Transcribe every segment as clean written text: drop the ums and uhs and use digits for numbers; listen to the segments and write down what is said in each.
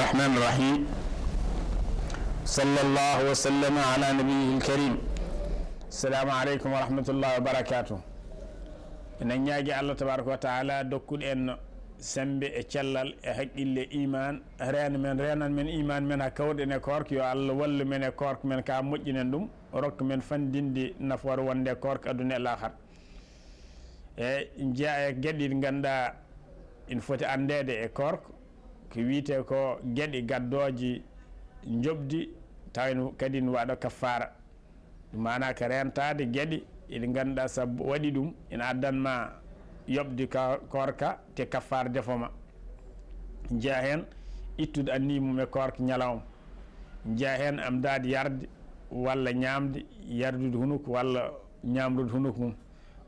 الرحمن الرحيم صلى الله وسلم على نبيه الكريم. السلام عليكم ورحمة الله وبركاته. إن نياجي الله تبارك وتعالى دكود إن سمبي اتشلل حقيل إيمان ريان من إيمان من هكود إن كورك يو الله ول من كورك من كامجين دوم رك من فندين دي نفور وند كورك أدنى الآخر. جاء جديد غندا إن فوت أندى كورك كويته كو جدي غدوجي njobdi tawno kadi wado kafara mana karentade gedi e ganda sab wadi dum ina addanma yobdi ka korka te kafar defoma jahen ittud annimu me kork nyalawm jahen am dad yardi walla nyamdi yardude hunuk walla nyamrude hunuk mum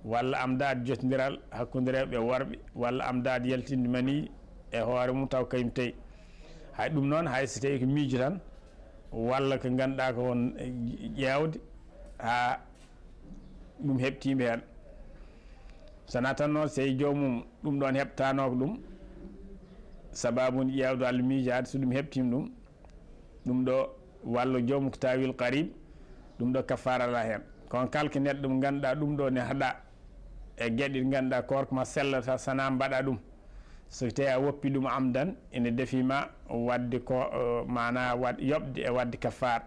walla am dad jotdiral hakkundirebe worbe walla am dad yaltinde mani e hoore mum taw kayim tay hay dum non hay so tawi ko miiji tan walla ko ganda ko won ƴewde ha dum hebtime hen sana tan non sey jomum dum don hebtano ko dum sababun ƴewdo Allah miijaade so dum hebtime dum do walla jomum ko tawil qarib dum do kafara la hen kon kalke neddo dum ganda dum do ne hada e geddi ganda korko ma sellata sana mbada dum so tawi a woppi ɗum amdan ene defima wadde ko mana wad yobde e wadde kafar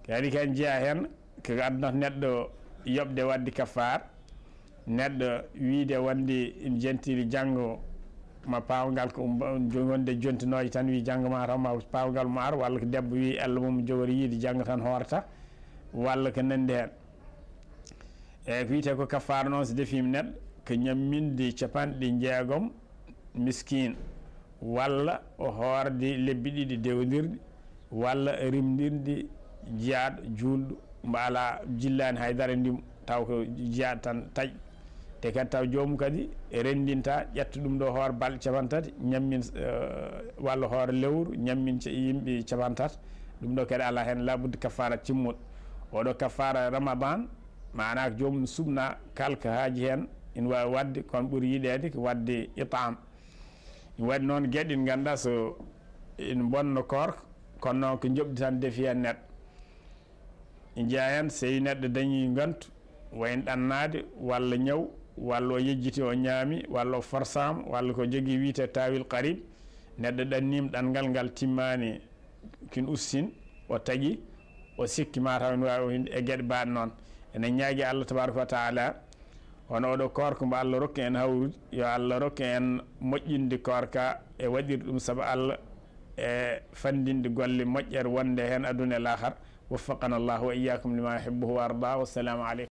kadi kan jeeya hen ko adnata neɗɗo yobde wadde kafar neɗɗo wiide wonde ina jentiri janggo ma pawgal ko wonde jontinoje tan wi janggo ma taw ma pawgal mo ar walla ko debbo wi Allah mum jogori yiide janggo tan horta walla ko nande hen e ko wiite ko kafar noon so defima neɗɗo ko ñamminde capanɗe jeegom miskin walla o hoorde lebbi ɗiɗi dewdirɗi walla rimdirde jiyaaɗo juulɗo mbala jillani haydara ndim taw ko jiyaaɗo tan taƴ te kadi taw jomum kadi rendinta ƴetta ɗum ɗo hoore balɗe capantati ñammin walla hoore lewru ñammin yimɓe capantati ɗum ɗo kadi ala hen labudde kafara timmuɗo oɗo kafara ramadan mana ko jomum subna kalka haaji hen ina wawi wadde kono ɓuuri yiɗede ko wadde itam waɗi noon gueɗe ɗe ganduɗa so ina bonno korko kono noon ko jobdi tan defi hen neɗɗo jeeya hen so yi neɗɗo dañi gantu wayno ɗannade walla ñaw walla o yejjiti o ñaami walla o forsama walla ko jogui wiite tawil qarib neɗɗo ɗannima ɗanngal ngal timmani kin ussin o tagui o sikki mataw ne wawi e gueɗe mbaɗe noon enen ñaagui Allah tabaraka wa taala hono oɗo korko mbo Allah rokki en hawrude yo Allah rokki en moƴƴinde korka e waɗirde ɗum saabu Allah e fandinde golle moƴƴere wonde hen aduna e lahar waffaqana Allah wa iyyakum lima yuhibbuhu wa arda. Wassalamu aleykum.